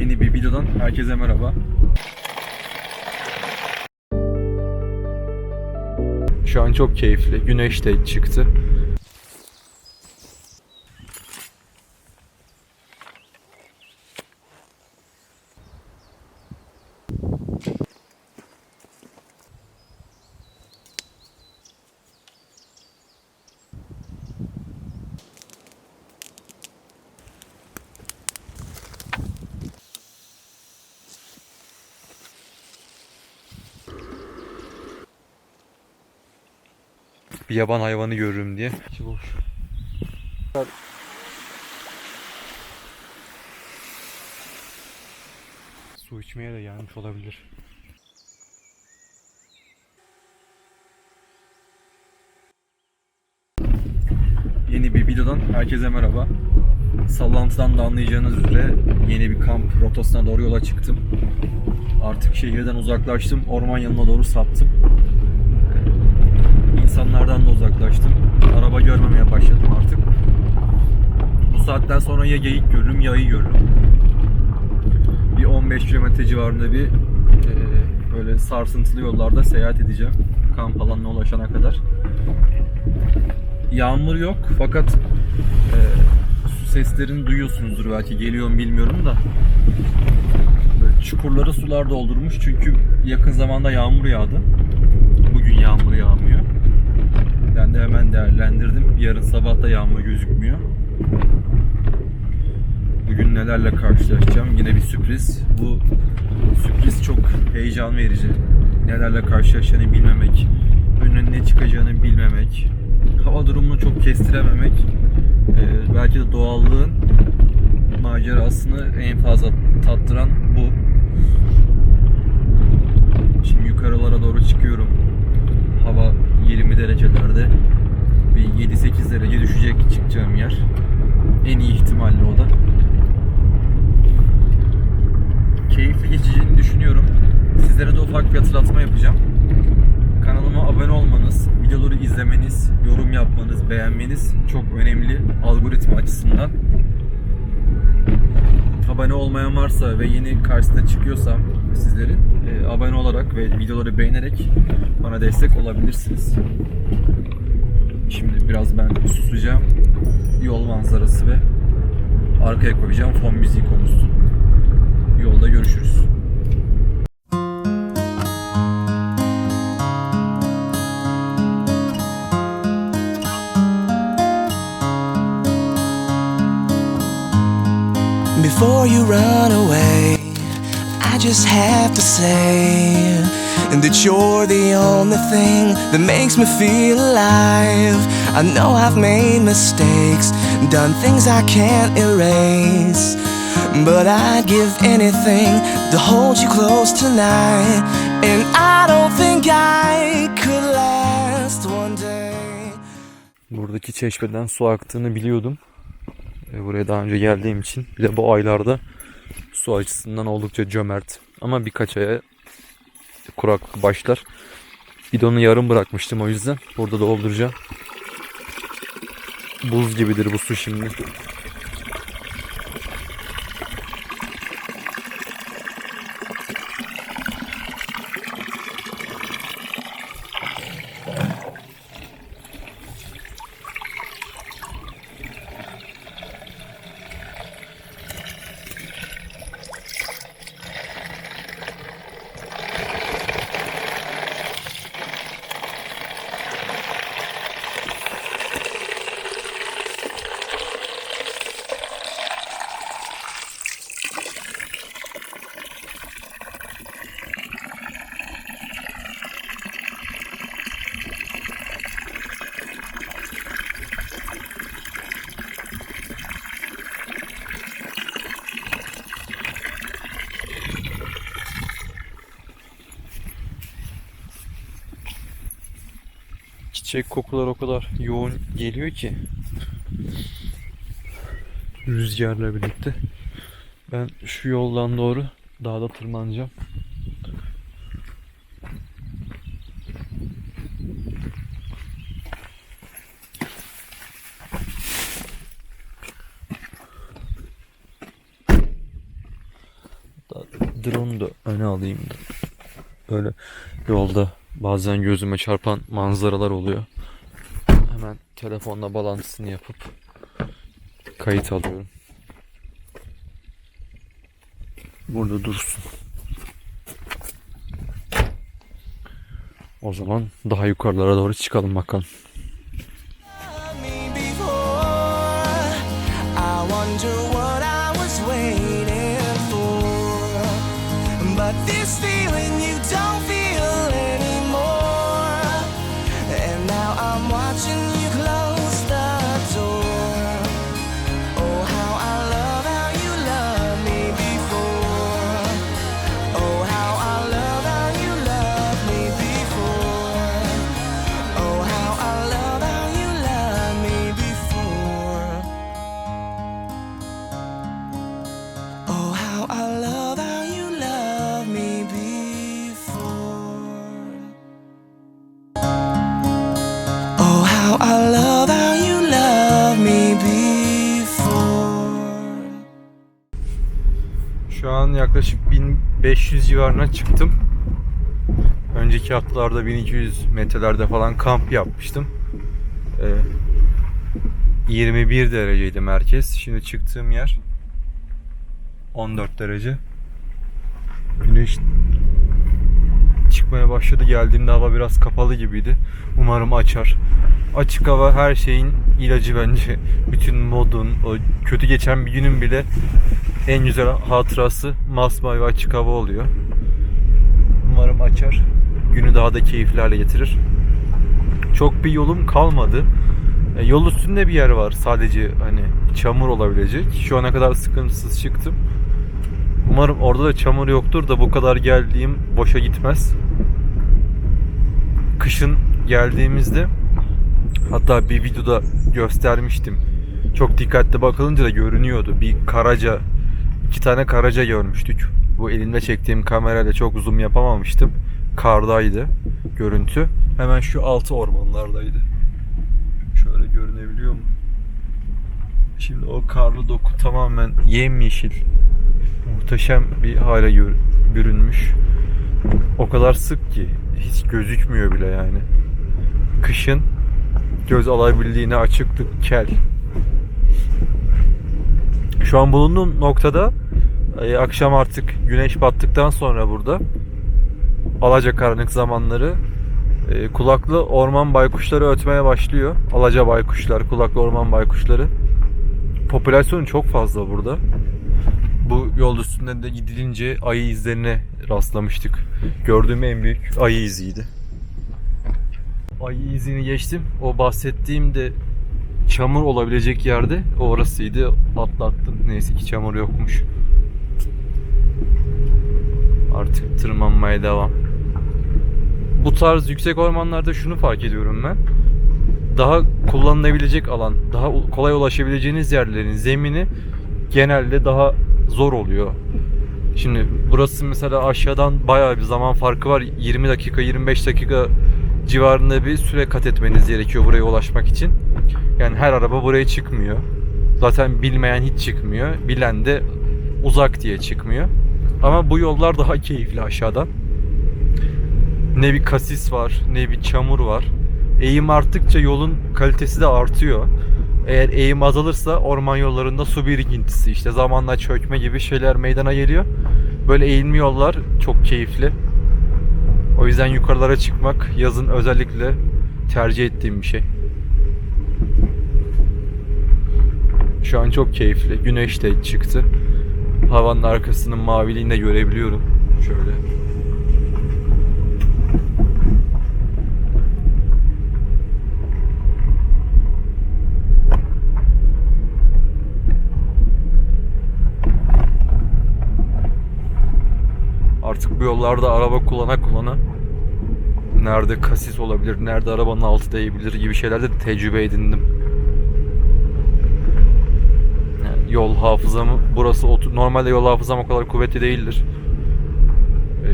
Yeni bir videodan herkese merhaba. Şu an çok keyifli. Güneş de çıktı. Bir yaban hayvanı görürüm diye. İçi boş. Su içmeye de gelmiş olabilir. Yeni bir videodan herkese merhaba. Sallantıdan da anlayacağınız üzere yeni bir kamp rotasına doğru yola çıktım. Artık şehirden uzaklaştım. Orman yanına doğru saptım. İnsanlardan da uzaklaştım. Araba görmemeye başladım artık. Bu saatten sonra ya geyik görürüm ya ayı görürüm. Bir 15 kilometre civarında bir böyle sarsıntılı yollarda seyahat edeceğim. Kamp alanına ulaşana kadar. Yağmur yok fakat su seslerini duyuyorsunuzdur belki, geliyor mu bilmiyorum da. Böyle çukurları sular doldurmuş çünkü yakın zamanda yağmur yağdı. Bugün yağmur yağmıyor. Ben de hemen değerlendirdim. Yarın sabah da yağmur gözükmüyor. Bugün nelerle karşılaşacağım? Yine bir sürpriz. Bu sürpriz çok heyecan verici. Nelerle karşılaşacağını bilmemek, önüne ne çıkacağını bilmemek, hava durumunu çok kestirememek, belki de doğallığın macerasını en fazla tattıran bu. Şimdi yukarılara doğru çıkıyorum. Hava 20 derecelerde. Bir 7-8 derece düşecek çıkacağım yer. En iyi ihtimalle o da. Keyifli geçeceğini düşünüyorum. Sizlere de ufak bir hatırlatma yapacağım. Kanalıma abone olmanız, videoları izlemeniz, yorum yapmanız, beğenmeniz çok önemli algoritma açısından. Abone olmayan varsa ve yeni karşısına çıkıyorsam sizlerin, abone olarak ve videoları beğenerek bana destek olabilirsiniz. Şimdi biraz ben susacağım. Yol manzarası ve arkaya koyacağım fon müziği konuşsun. Yolda görüşürüz. Before you run away, I just have to say that you're the only thing that makes me feel alive. I know I've made mistakes, done things I can't erase, but I'd give anything to hold you close tonight. And I don't think I could last one day. Buradaki çeşmeden su aktığını biliyordum. Buraya daha önce geldiğim için. Bir de bu aylarda su açısından oldukça cömert. Ama birkaç aya kuraklık başlar. Bidonu yarım bırakmıştım, o yüzden burada dolduracağım. Buz gibidir bu su şimdi. Çiçek kokular o kadar yoğun geliyor ki rüzgarla birlikte. Ben şu yoldan doğru dağda tırmanacağım. Hatta drone'u da öne alayım da. Böyle yolda bazen gözüme çarpan manzaralar oluyor. Hemen telefonla bağlantısını yapıp kayıt alıyorum. Burada dursun. O zaman daha yukarılara doğru çıkalım bakalım. Me before, I wonder what I was waiting for. But this feeling you don't feel anymore. And now I'm watching you close the door. Oh, how I love how you loved me before. Oh, how I love how you loved me before. Oh, how I love how you loved me before. Oh, how I love how you loved me before. Oh, how I love how you loved me before. Şu an yaklaşık 1500 civarına çıktım. Önceki haftalarda 1200 metrelerde falan kamp yapmıştım. 21 dereceydi merkez. Şimdi çıktığım yer 14 derece. Güneş çıkmaya başladı. Geldiğimde hava biraz kapalı gibiydi. Umarım açar. Açık hava her şeyin ilacı bence. Bütün modun, o kötü geçen bir günün bile en güzel hatırası masmavi ve açık hava oluyor. Umarım açar. Günü daha da keyifli hale getirir. Çok bir yolum kalmadı. Yol üstünde bir yer var. Sadece hani çamur olabilecek. Şu ana kadar sıkıntısız çıktım. Umarım orada da çamur yoktur da bu kadar geldiğim boşa gitmez. Kışın geldiğimizde hatta bir videoda göstermiştim. Çok dikkatli bakılınca da görünüyordu. Bir karaca, 2 tane karaca görmüştük. Bu elimde çektiğim kamerayla çok zoom yapamamıştım. Kardaydı görüntü. Hemen şu altı ormanlardaydı. Şöyle görünebiliyor mu? Şimdi o karlı doku tamamen yemyeşil. Muhteşem bir hale bürünmüş. O kadar sık ki hiç gözükmüyor bile yani. Kışın göz alabildiğine açıklık kel. Şu an bulunduğum noktada akşam artık güneş battıktan sonra burada alacakaranlık zamanları kulaklı orman baykuşları ötmeye başlıyor. Alaca baykuşlar, kulaklı orman baykuşları. Popülasyonu çok fazla burada. Bu yol üstünden de gidilince ayı izlerine rastlamıştık. Gördüğüm en büyük ayı iziydi. Ayı izini geçtim. O bahsettiğim de çamur olabilecek yerde orasıydı. Atlattım. Neyse ki çamur yokmuş. Artık tırmanmaya devam. Bu tarz yüksek ormanlarda şunu fark ediyorum ben. Daha kullanılabilecek alan, daha kolay ulaşabileceğiniz yerlerin zemini genelde daha zor oluyor. Şimdi burası mesela aşağıdan bayağı bir zaman farkı var. 20 dakika, 25 dakika civarında bir süre kat etmeniz gerekiyor buraya ulaşmak için. Yani her araba buraya çıkmıyor. Zaten bilmeyen hiç çıkmıyor. Bilen de uzak diye çıkmıyor. Ama bu yollar daha keyifli aşağıdan. Ne bir kasis var, ne bir çamur var. Eğim arttıkça yolun kalitesi de artıyor. Eğer eğim azalırsa orman yollarında su birikintisi, işte zamanla çökme gibi şeyler meydana geliyor. Böyle eğimli yollar çok keyifli. O yüzden yukarılara çıkmak yazın özellikle tercih ettiğim bir şey. Şu an çok keyifli. Güneş de çıktı. Havanın arkasının maviliğini de görebiliyorum. Şöyle. Artık bu yollarda araba kullana nerede kasis olabilir, nerede arabanın altı değebilir gibi şeylerde de tecrübe edindim. Yani yol hafızamı, burası normalde yol hafızam o kadar kuvvetli değildir.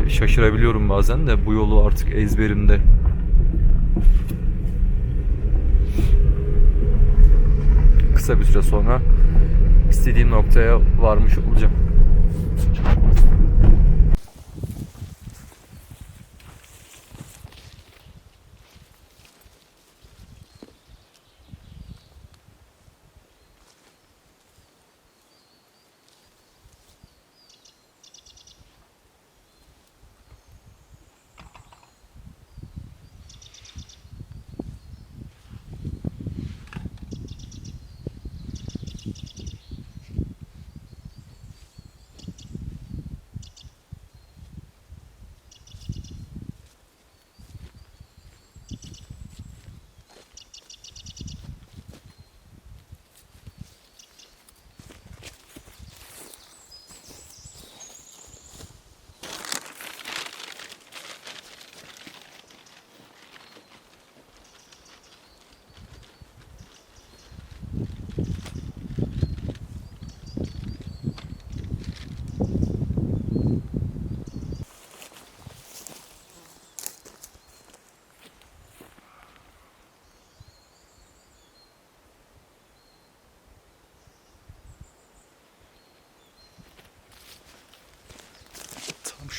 Şaşırabiliyorum bazen de bu yolu artık ezberimde. Kısa bir süre sonra istediğim noktaya varmış olacağım.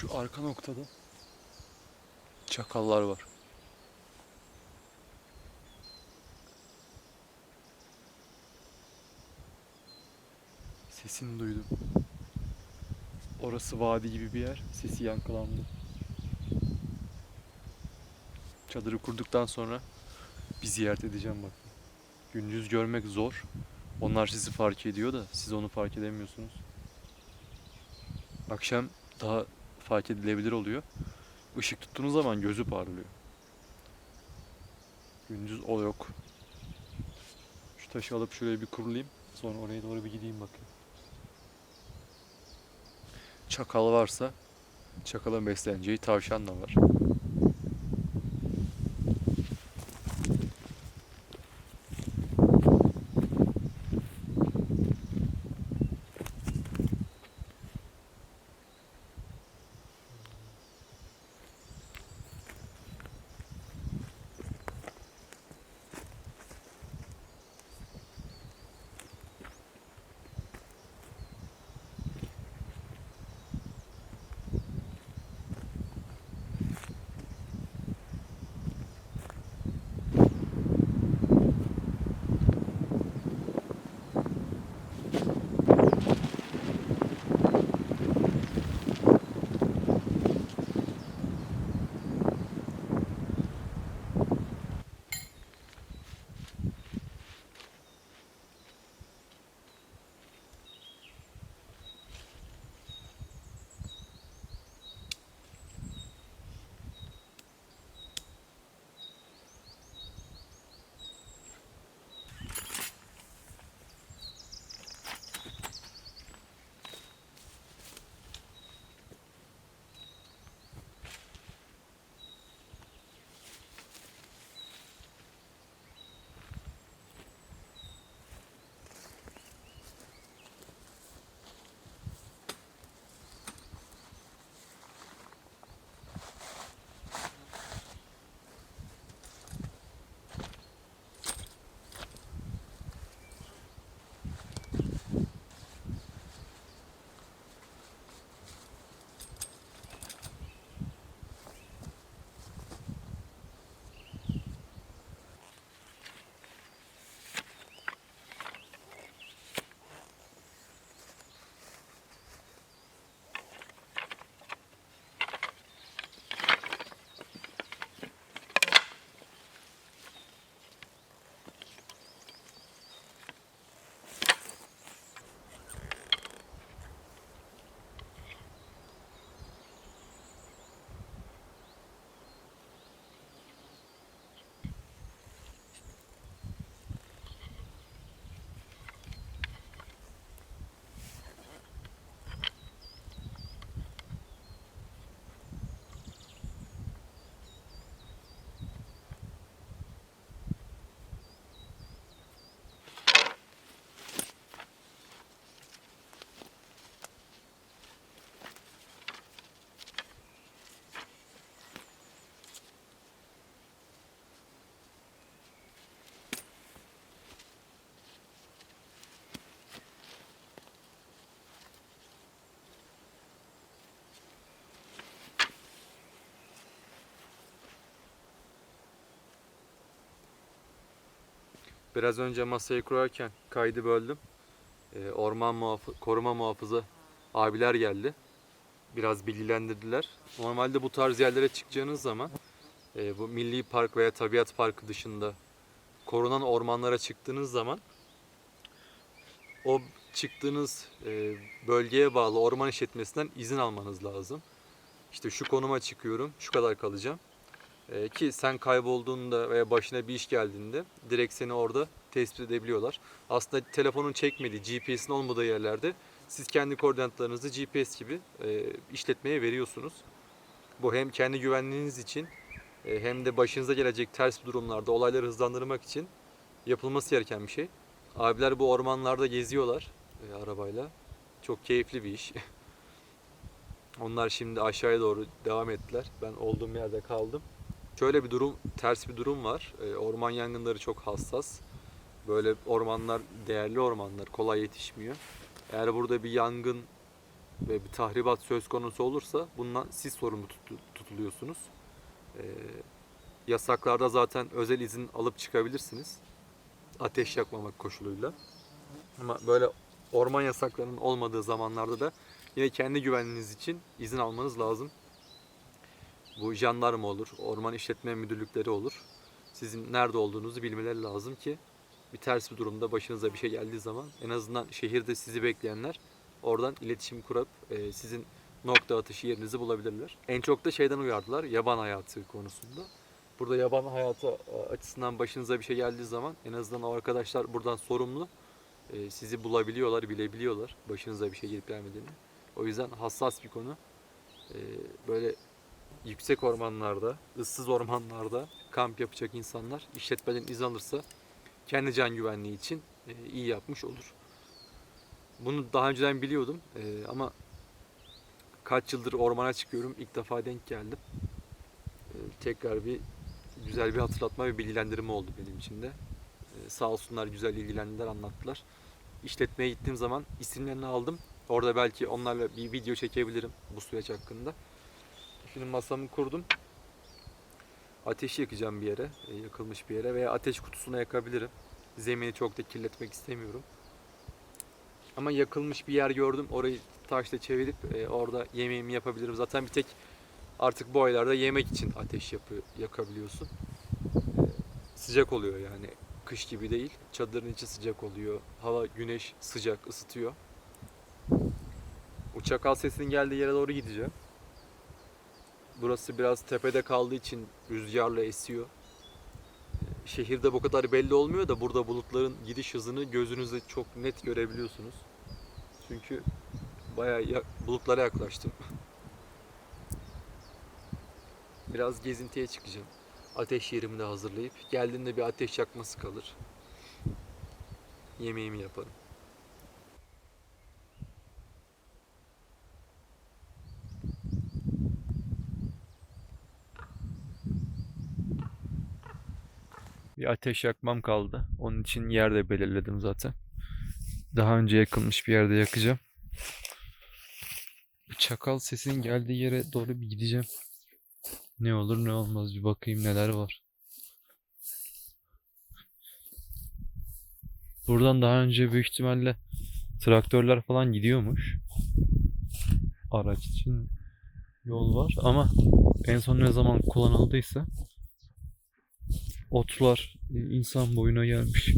Şu arka noktada çakallar var. Sesini duydum. Orası vadi gibi bir yer. Sesi yankılandı. Çadırı kurduktan sonra bir ziyaret edeceğim bak. Gündüz görmek zor. Onlar sizi fark ediyor da siz onu fark edemiyorsunuz. Akşam daha fark edilebilir oluyor. Işık tuttuğunuz zaman gözü parlıyor. Gündüz o yok. Şu taşı alıp şuraya bir kurulayım. Sonra oraya doğru bir gideyim bakayım. Çakal varsa çakalın besleneceği tavşan da var. Biraz önce masayı kurarken kaydı böldüm. Koruma muhafızı abiler geldi. Biraz bilgilendirdiler. Normalde bu tarz yerlere çıkacağınız zaman bu milli park veya tabiat parkı dışında korunan ormanlara çıktığınız zaman o çıktığınız bölgeye bağlı orman işletmesinden izin almanız lazım. İşte şu konuma çıkıyorum, şu kadar kalacağım. Ki sen kaybolduğunda veya başına bir iş geldiğinde direkt seni orada tespit edebiliyorlar. Aslında telefonun çekmediği, GPS'in olmadığı yerlerde siz kendi koordinatlarınızı GPS gibi işletmeye veriyorsunuz. Bu hem kendi güvenliğiniz için hem de başınıza gelecek ters durumlarda olayları hızlandırmak için yapılması gereken bir şey. Abiler bu ormanlarda geziyorlar arabayla. Çok keyifli bir iş. Onlar şimdi aşağıya doğru devam ettiler. Ben olduğum yerde kaldım. Şöyle bir durum, ters bir durum var. Orman yangınları çok hassas. Böyle ormanlar değerli ormanlar, kolay yetişmiyor. Eğer burada bir yangın ve bir tahribat söz konusu olursa bundan siz sorumlu tutuluyorsunuz. Yasaklarda zaten özel izin alıp çıkabilirsiniz. Ateş yakmamak koşuluyla. Ama böyle orman yasaklarının olmadığı zamanlarda da yine kendi güvenliğiniz için izin almanız lazım. Bu jandarma olur, orman işletme müdürlükleri olur. Sizin nerede olduğunuzu bilmeleri lazım ki bir ters bir durumda başınıza bir şey geldiği zaman en azından şehirde sizi bekleyenler oradan iletişim kurup sizin nokta atışı yerinizi bulabilirler. En çok da şeyden uyardılar, yaban hayatı konusunda. Burada yaban hayatı açısından başınıza bir şey geldiği zaman en azından o arkadaşlar buradan sorumlu. Sizi bulabiliyorlar, bilebiliyorlar başınıza bir şey gelip gelmediğini. O yüzden hassas bir konu. Böyle yüksek ormanlarda, ıssız ormanlarda kamp yapacak insanlar işletmeden izin alırsa kendi can güvenliği için iyi yapmış olur. Bunu daha önceden biliyordum ama kaç yıldır ormana çıkıyorum, ilk defa denk geldim. Tekrar bir güzel bir hatırlatma ve bilgilendirme oldu benim için de. Sağ olsunlar, güzel ilgilendiler, anlattılar. İşletmeye gittiğim zaman isimlerini aldım. Orada belki onlarla bir video çekebilirim bu süreç hakkında. Şimdi masamı kurdum. Ateşi yakacağım bir yere, yakılmış bir yere veya ateş kutusuna yakabilirim. Zemini çok da kirletmek istemiyorum. Ama yakılmış bir yer gördüm. Orayı taşla çevirip orada yemeğimi yapabilirim. Zaten bir tek artık bu aylarda yemek için ateş yakabiliyorsun. Sıcak oluyor yani. Kış gibi değil. Çadırın içi sıcak oluyor. Hava, güneş sıcak, ısıtıyor. Uçak sesinin geldiği yere doğru gideceğim. Burası biraz tepede kaldığı için rüzgarla esiyor. Şehirde bu kadar belli olmuyor da burada bulutların gidiş hızını gözünüzle çok net görebiliyorsunuz. Çünkü bayağı bulutlara yaklaştım. Biraz gezintiye çıkacağım. Ateş yerimi de hazırlayıp geldiğimde bir ateş yakması kalır. Yemeğimi yaparım. Bir ateş yakmam kaldı. Onun için yer de belirledim zaten. Daha önce yakılmış bir yerde yakacağım. Çakal sesinin geldiği yere doğru bir gideceğim. Ne olur ne olmaz bir bakayım neler var. Buradan daha önce büyük ihtimalle traktörler falan gidiyormuş. Araç için yol var ama en son ne zaman kullanıldıysa otlar insan boyuna gelmiş.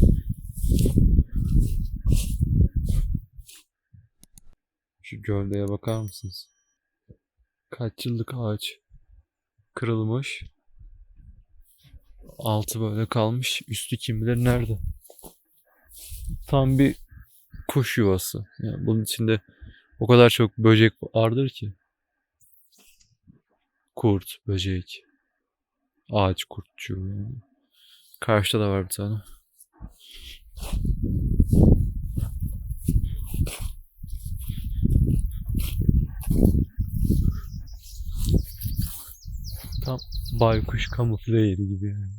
Şu gövdeye bakar mısınız? Kaç yıllık ağaç kırılmış. Altı böyle kalmış. Üstü kim bilir nerede. Tam bir kuş yuvası. Yani bunun içinde o kadar çok böcek vardır ki. Kurt, böcek, ağaç kurtçuğu yani. Karşıda da var bir tane. Tam baykuş kamufle yeri gibi yani.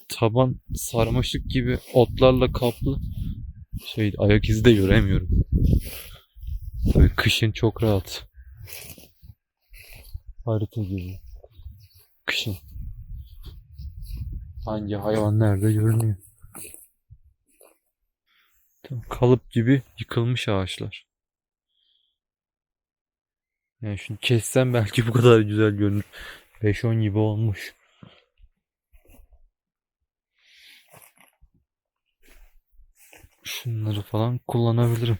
Taban sarmaşık gibi otlarla kaplı. Ayak izi de göremiyorum. Tabii kışın çok rahat. Harita gibi. Kışın. Hangi hayvan nerede görünüyor. Kalıp gibi yıkılmış ağaçlar. Yani şunu kessem belki bu kadar güzel görünür. 5-10 gibi olmuş. Şunları falan kullanabilirim.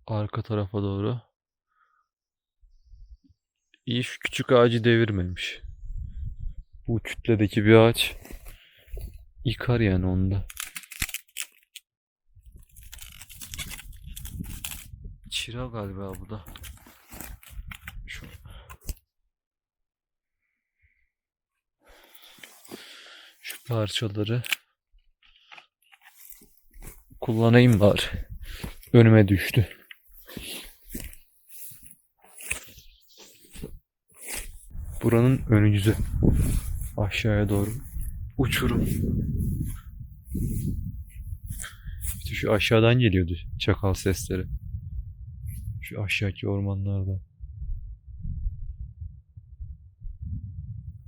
Arka tarafa doğru. İyi şu küçük ağacı devirmemiş. Bu kütledeki bir ağaç yıkar yani onu da. Çıra galiba bu da. Şu parçaları kullanayım bari. Önüme düştü. Buranın ön yüzü. Aşağıya doğru uçurum. İşte şu aşağıdan geliyordu çakal sesleri. Şu aşağıki ormanlardan.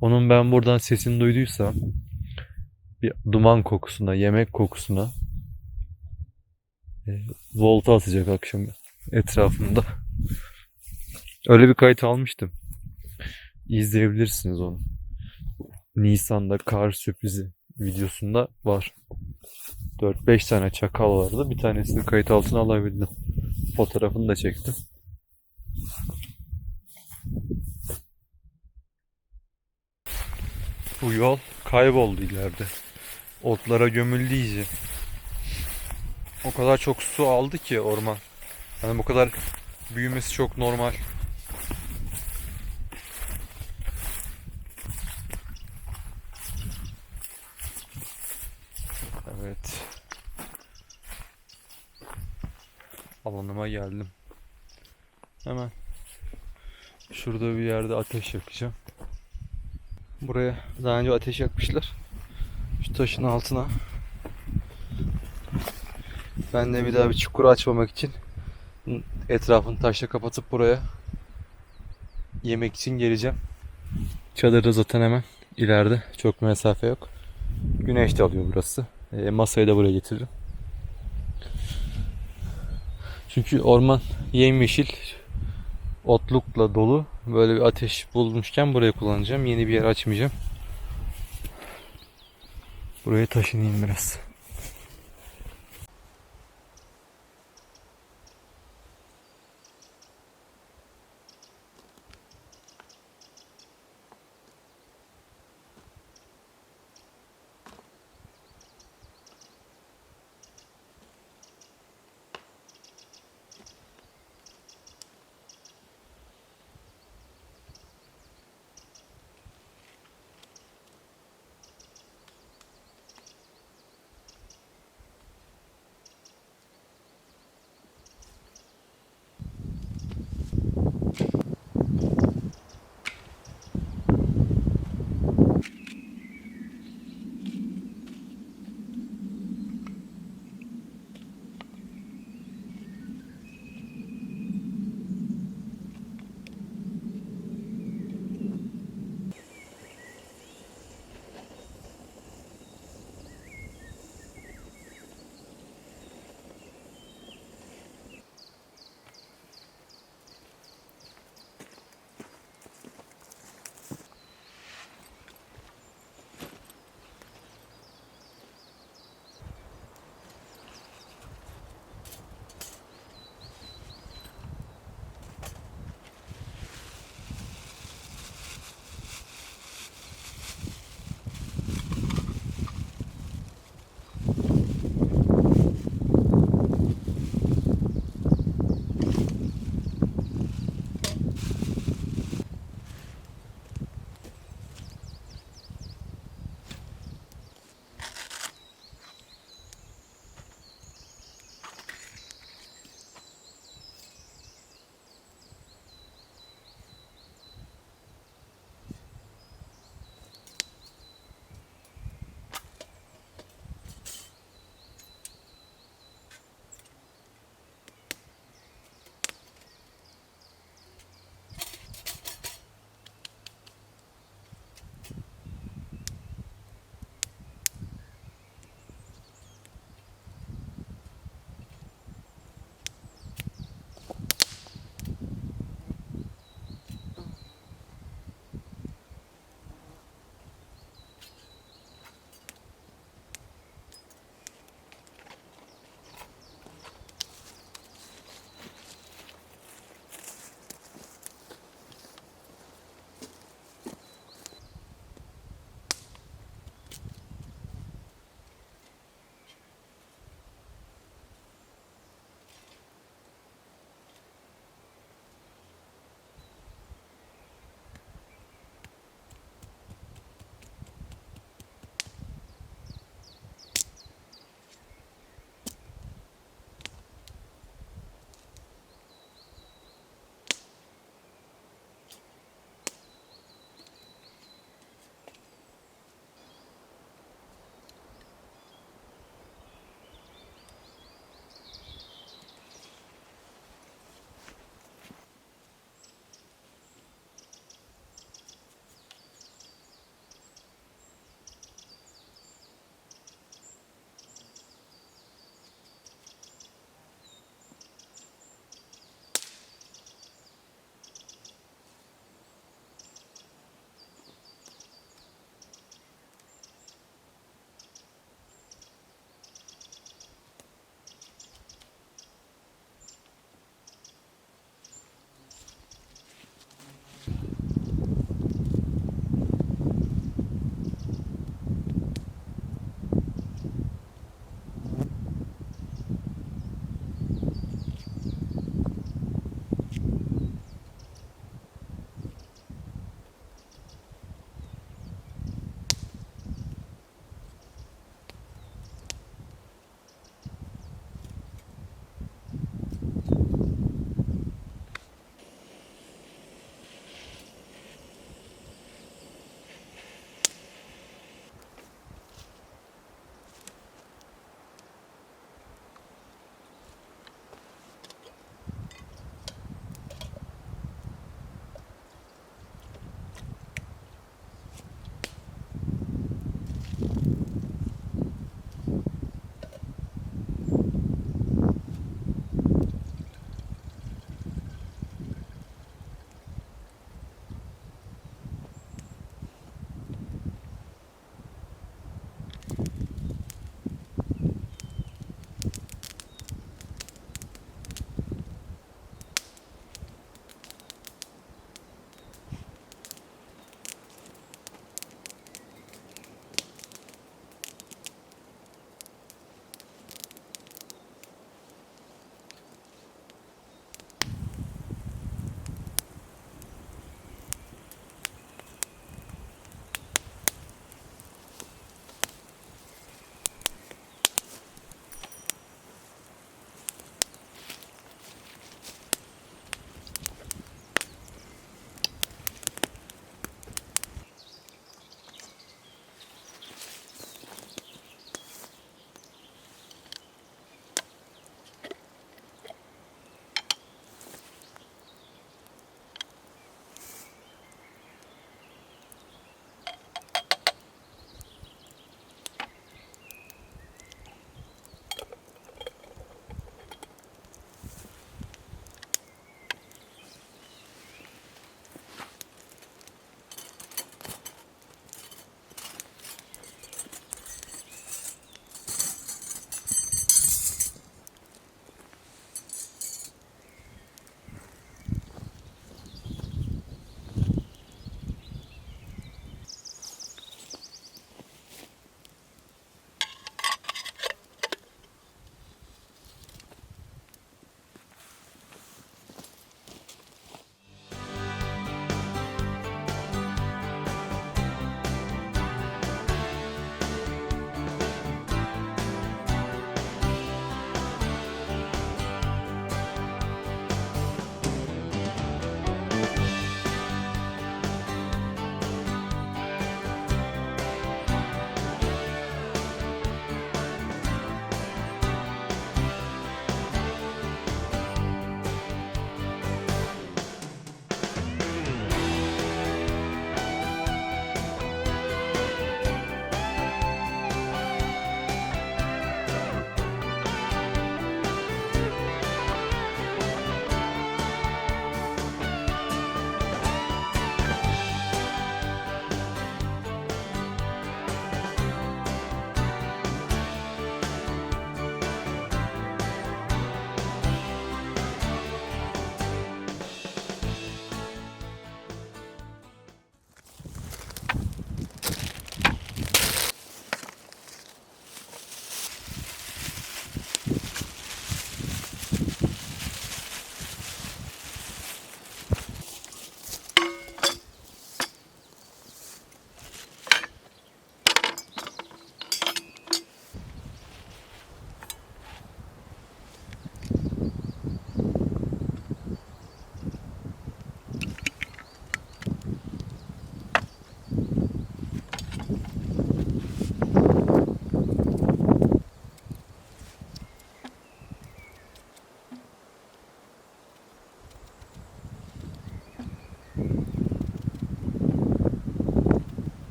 Onun ben buradan sesini duyduysam bir duman kokusuna, yemek kokusuna volta atacak akşam etrafında. Öyle bir kayıt almıştım. İzleyebilirsiniz onu. Nisan'da kar sürprizi videosunda var. 4-5 tane çakal vardı. Bir tanesini kayıt altına alabildim. Fotoğrafını da çektim. Bu yol kayboldu ileride. Otlara gömüldü iyice. O kadar çok su aldı ki orman. Yani bu kadar büyümesi çok normal. Evet. Alanıma geldim. Hemen şurada bir yerde ateş yakacağım. Buraya daha önce ateş yakmışlar. Şu taşın altına. Ben de bir daha bir çukur açmamak için etrafını taşla kapatıp buraya yemek için geleceğim. Çadırda zaten hemen ileride. Çok mesafe yok. Güneş de alıyor burası. Masayı da buraya getiririm. Çünkü orman yemyeşil otlukla dolu. Böyle bir ateş bulmuşken burayı kullanacağım. Yeni bir yer açmayacağım. Buraya taşınayım biraz.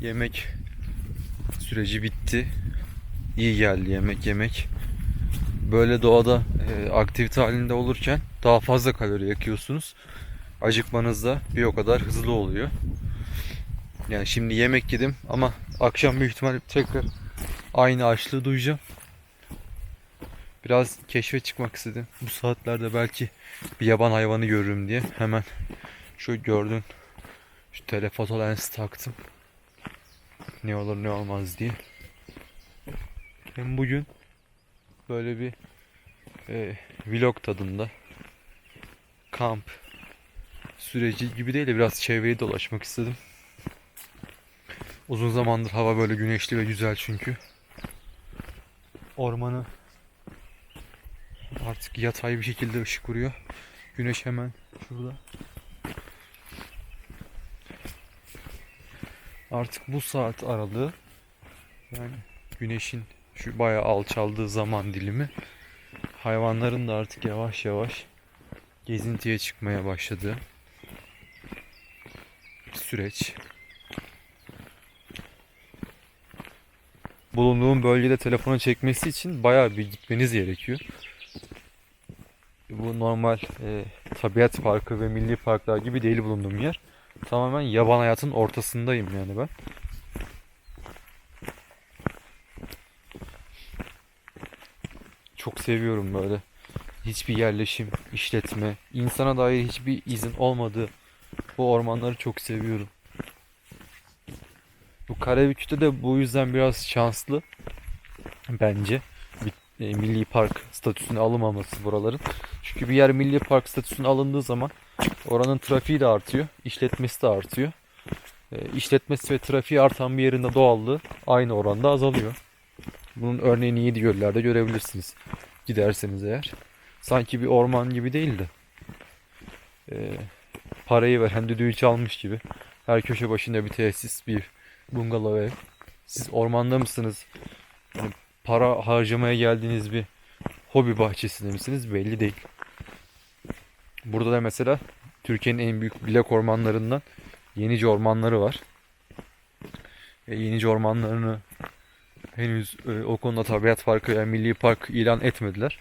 Yemek süreci bitti. İyi geldi yemek. Böyle doğada aktivite halinde olurken daha fazla kalori yakıyorsunuz. Acıkmanız da bir o kadar hızlı oluyor. Yani şimdi yemek yedim ama akşam büyük ihtimalle tekrar aynı açlığı duyacağım. Biraz keşfe çıkmak istedim. Bu saatlerde belki bir yaban hayvanı görürüm diye hemen şu gördün şu telefoto lens taktım. Ne olur ne olmaz diye. Hem bugün böyle bir vlog tadında kamp süreci gibi değil de biraz çevreyi dolaşmak istedim. Uzun zamandır hava böyle güneşli ve güzel çünkü. Ormanı artık yatay bir şekilde ışık vuruyor. Güneş hemen şurada. Artık bu saat aralığı, yani güneşin şu bayağı alçaldığı zaman dilimi, hayvanların da artık yavaş yavaş gezintiye çıkmaya başladığı bir süreç. Bulunduğum bölgede telefonu çekmesi için bayağı bir gitmeniz gerekiyor. Bu normal tabiat parkı ve milli parklar gibi değil bulunduğum yer. Tamamen yaban hayatın ortasındayım yani ben. Çok seviyorum böyle. Hiçbir yerleşim, işletme, insana dair hiçbir izin olmadığı bu ormanları çok seviyorum. Bu Karabük'te de bu yüzden biraz şanslı bence. Bir milli park statüsüne alınmaması buraların. Çünkü bir yer milli park statüsüne alındığı zaman oranın trafiği de artıyor, işletmesi de artıyor. İşletmesi ve trafiği artan bir yerinde doğallığı aynı oranda azalıyor. Bunun örneğini Yedigöller'de görebilirsiniz giderseniz eğer. Sanki bir orman gibi değil de parayı veren düdüğü çalmış gibi her köşe başında bir tesis, bir bungalov ev. Siz ormanda mısınız? Yani para harcamaya geldiğiniz bir hobi bahçesinde misiniz? Belli değil. Burada da mesela Türkiye'nin en büyük bilek ormanlarından Yenice ormanları var. Yenice ormanlarını henüz o konuda tabiat parkı yani milli park ilan etmediler.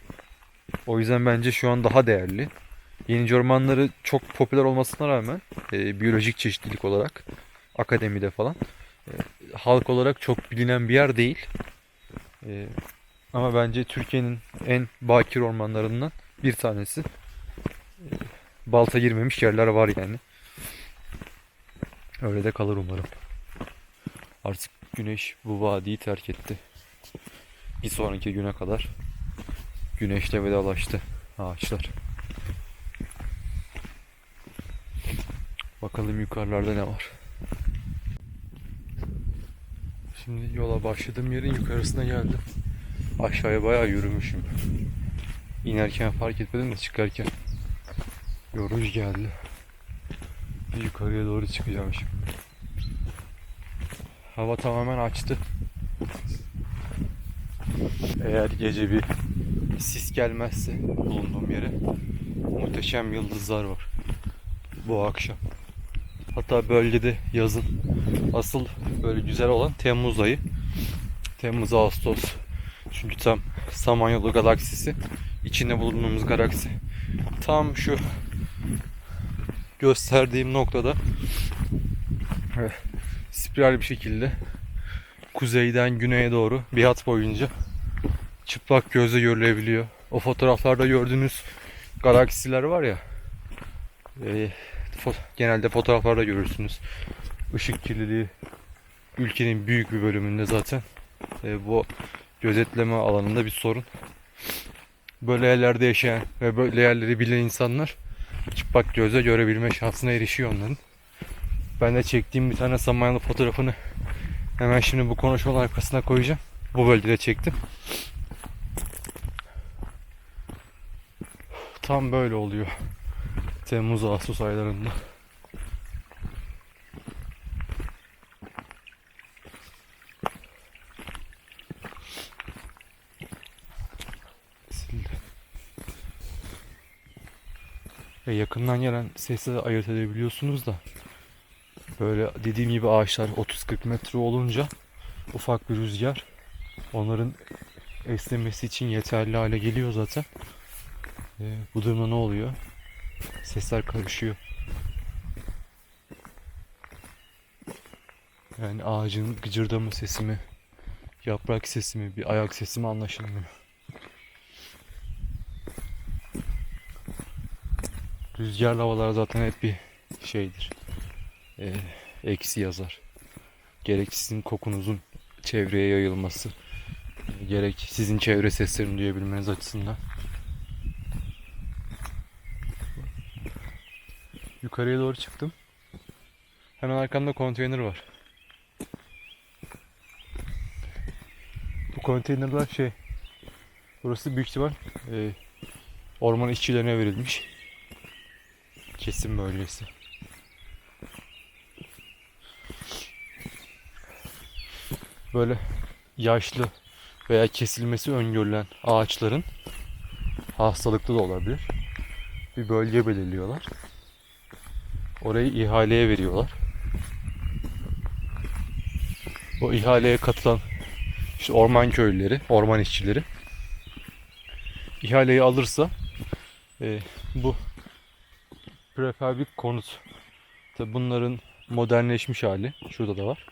O yüzden bence şu an daha değerli. Yenice ormanları çok popüler olmasına rağmen biyolojik çeşitlilik olarak akademide falan halk olarak çok bilinen bir yer değil. Ama bence Türkiye'nin en bakir ormanlarından bir tanesi. Balta girmemiş yerler var yani. Öyle de kalır umarım. Artık güneş bu vadiyi terk etti. Bir sonraki güne kadar güneşle vedalaştı ağaçlar. Bakalım yukarılarda ne var. Şimdi yola başladığım yerin yukarısına geldim. Aşağıya bayağı yürümüşüm. İnerken fark etmedim de çıkarken yorucu geldi. Yukarıya doğru çıkacağım şimdi. Hava tamamen açtı. Eğer gece bir sis gelmezse bulunduğum yere muhteşem yıldızlar var bu akşam. Hatta bölgede yazın asıl böyle güzel olan Temmuz ayı. Temmuz, Ağustos. Çünkü tam Samanyolu galaksisi, içinde bulunduğumuz galaksi tam şu gösterdiğim noktada spiral bir şekilde kuzeyden güneye doğru bir hat boyunca çıplak gözle görülebiliyor. O fotoğraflarda gördüğünüz galaksiler var ya, genelde fotoğraflarda görürsünüz. Işık kirliliği ülkenin büyük bir bölümünde zaten bu gözetleme alanında bir sorun. Böyle yerlerde yaşayan ve böyle yerleri bilen insanlar çıplak gözle görebilme şansına erişiyor onların. Ben de çektiğim bir tane Samanyolu fotoğrafını hemen şimdi bu konuşmanın arkasına koyacağım. Bu bölgede çektim. Tam böyle oluyor Temmuz, Ağustos aylarında. Ve yakından gelen sesi de ayırt edebiliyorsunuz da Böyle dediğim gibi ağaçlar 30-40 metre olunca ufak bir rüzgar onların esnemesi için yeterli hale geliyor zaten. Bu durumda ne oluyor? Sesler karışıyor. Yani ağacın gıcırdama sesi mi, yaprak sesi mi, bir ayak sesi mi anlaşılmıyor. Rüzgarlı havalar zaten hep bir şeydir. Eksi yazar. Gerek sizin kokunuzun çevreye yayılması, gerek sizin çevre seslerini duyabilmeniz açısından. Yukarıya doğru çıktım. Hemen arkamda konteyner var. Bu konteynerler burası büyük ihtimal orman işçilerine verilmiş. Kesim bölgesi. Böyle yaşlı veya kesilmesi öngörülen ağaçların hastalıklı da olabilir. Bir bölge belirliyorlar. Orayı ihaleye veriyorlar. O ihaleye katılan işte orman köylüleri, orman işçileri ihaleyi alırsa bu prefabrik konut, tabi bunların modernleşmiş hali şurada da var.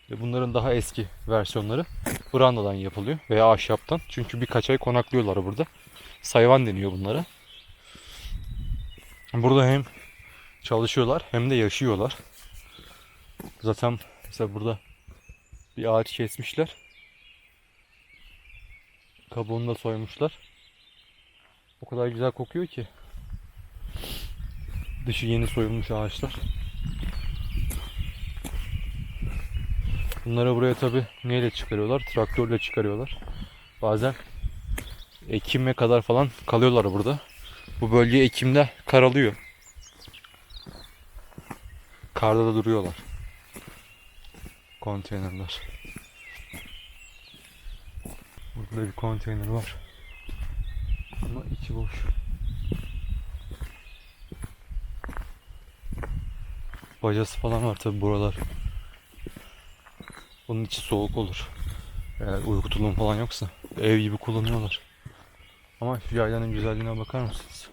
Bunların daha eski versiyonları brandadan yapılıyor veya ahşaptan. Çünkü birkaç ay konaklıyorlar burada. Sayvan deniyor bunlara. Burada hem çalışıyorlar hem de yaşıyorlar. Zaten mesela burada bir ağaç kesmişler. Kabuğunu da soymuşlar. O kadar güzel kokuyor ki. Dışı yeni soyulmuş ağaçlar. Bunları buraya tabi neyle çıkarıyorlar? Traktörle çıkarıyorlar. Bazen Ekim'e kadar falan kalıyorlar burada. Bu bölge Ekim'de karalıyor. Karda da duruyorlar. Konteynerler. Burada bir konteyner var. Ama içi boş. Bacası falan var tabi buralar. Bunun içi soğuk olur. Eğer uyku tulumu falan yoksa ev gibi kullanıyorlar. Ama şu yaylanın güzelliğine bakar mısınız?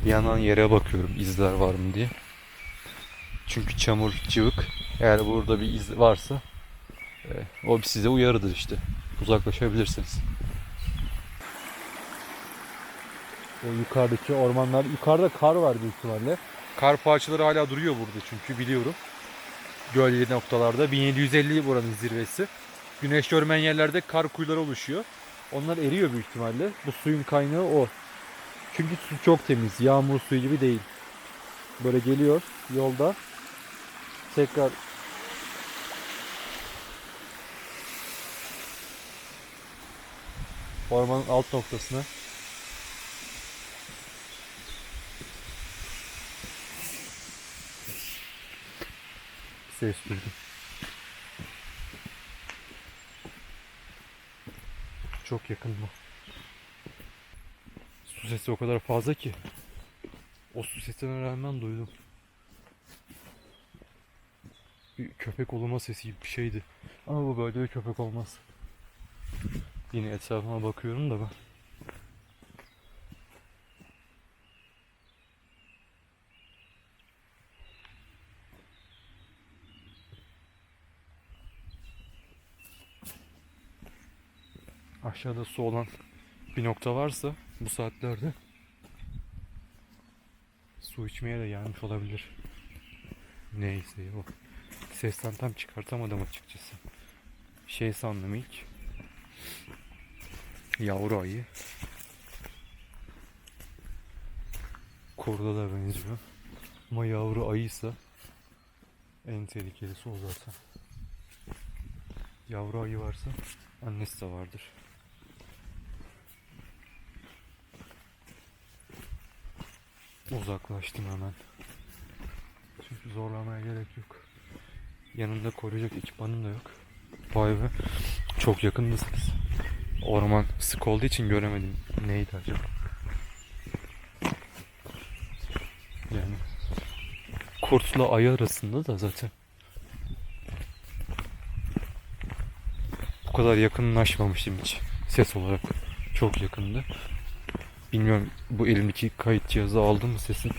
Bir yandan yere bakıyorum izler var mı diye. Çünkü çamur, cıvık. Eğer burada bir iz varsa o size uyarıdır işte. Uzaklaşabilirsiniz. O yukarıdaki ormanlar, yukarıda kar var büyük ihtimalle. Kar parçaları hala duruyor burada çünkü biliyorum. Gölgeli noktalarda 1750 buranın zirvesi. Güneş görmeyen yerlerde kar kuyuları oluşuyor. Onlar eriyor büyük ihtimalle. Bu suyun kaynağı o. Çünkü su çok temiz. Yağmur suyu gibi değil. Böyle geliyor yolda. Tekrar ormanın alt noktasına ses duydum. Çok yakın bu. Su sesi o kadar fazla ki o su sesine rağmen duydum. Bir köpek uluma sesi gibi bir şeydi. Ama bu bölgede köpek olmaz. Yine etrafıma bakıyorum da ben. Aşağıda su olan bir nokta varsa bu saatlerde su içmeye de gelmiş olabilir. Neyse o. Sesten tam çıkartamadım açıkçası. Sandım ilk. Yavru ayı. Kurda da benziyor. Ama yavru ayıysa en tehlikelisi o zaten. Yavru ayı varsa annesi de vardır. Uzaklaştım hemen. Çünkü zorlamaya gerek yok. Yanında koruyacak ekipmanım da yok. Vay be. Çok çok yakındı ses. Orman sık olduğu için göremedim. Neydi acaba? Yani kurtla ayı arasında da zaten. Bu kadar yakınlaşmamıştım hiç ses olarak. Çok yakındı. Bilmiyorum bu elimdeki kayıt cihazı aldı mı sesin?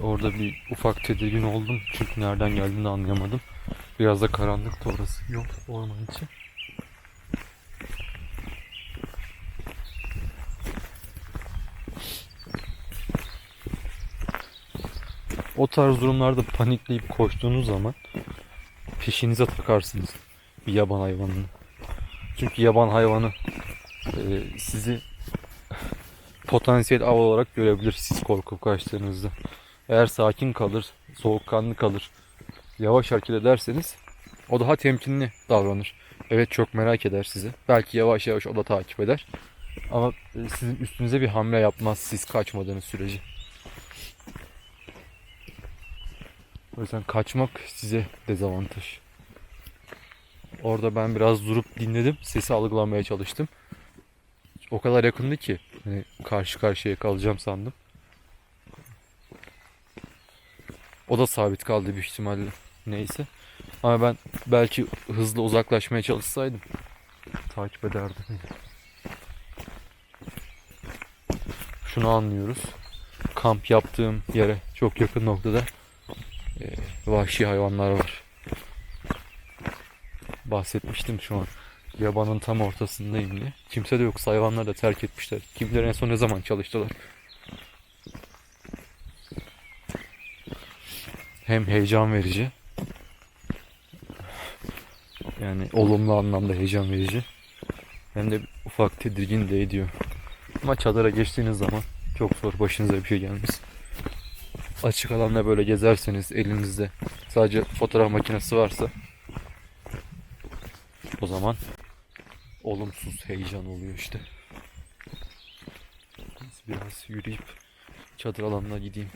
Orada bir ufak tedirgin oldum çünkü nereden geldiğini anlayamadım. Biraz da karanlıktı orası. Yol orman içi. O tarz durumlarda panikleyip koştuğunuz zaman peşinize takarsınız bir yaban hayvanını. Çünkü yaban hayvanı sizi potansiyel av olarak görebilir siz korkup kaçtığınızda. Eğer sakin kalır, soğukkanlı kalır, yavaş hareket ederseniz o daha temkinli davranır. Evet çok merak eder sizi. Belki yavaş yavaş o da takip eder. Ama sizin üstünüze bir hamle yapmaz siz kaçmadığınız sürece. O yüzden kaçmak size dezavantaj. Orada ben biraz durup dinledim. Sesi algılamaya çalıştım. O kadar yakındı ki hani karşı karşıya kalacağım sandım. O da sabit kaldı büyük ihtimalle. Neyse. Ama ben belki hızlı uzaklaşmaya çalışsaydım takip ederdi beni. Şunu anlıyoruz. Kamp yaptığım yere çok yakın noktada vahşi hayvanlar var. Bahsetmiştim şu an. Yabanın tam ortasındayım diye. Kimse de yoksa hayvanlar da terk etmişler. Kimler en son ne zaman çalıştılar? Hem heyecan verici. Yani olumlu anlamda heyecan verici. Hem de ufak tedirgin de ediyor. Ama çadıra geçtiğiniz zaman çok zor başınıza bir şey gelmez. Açık alanda böyle gezerseniz elinizde sadece fotoğraf makinesi varsa o zaman olumsuz heyecan oluyor işte. Biraz yürüyüp çadır alanına gideyim.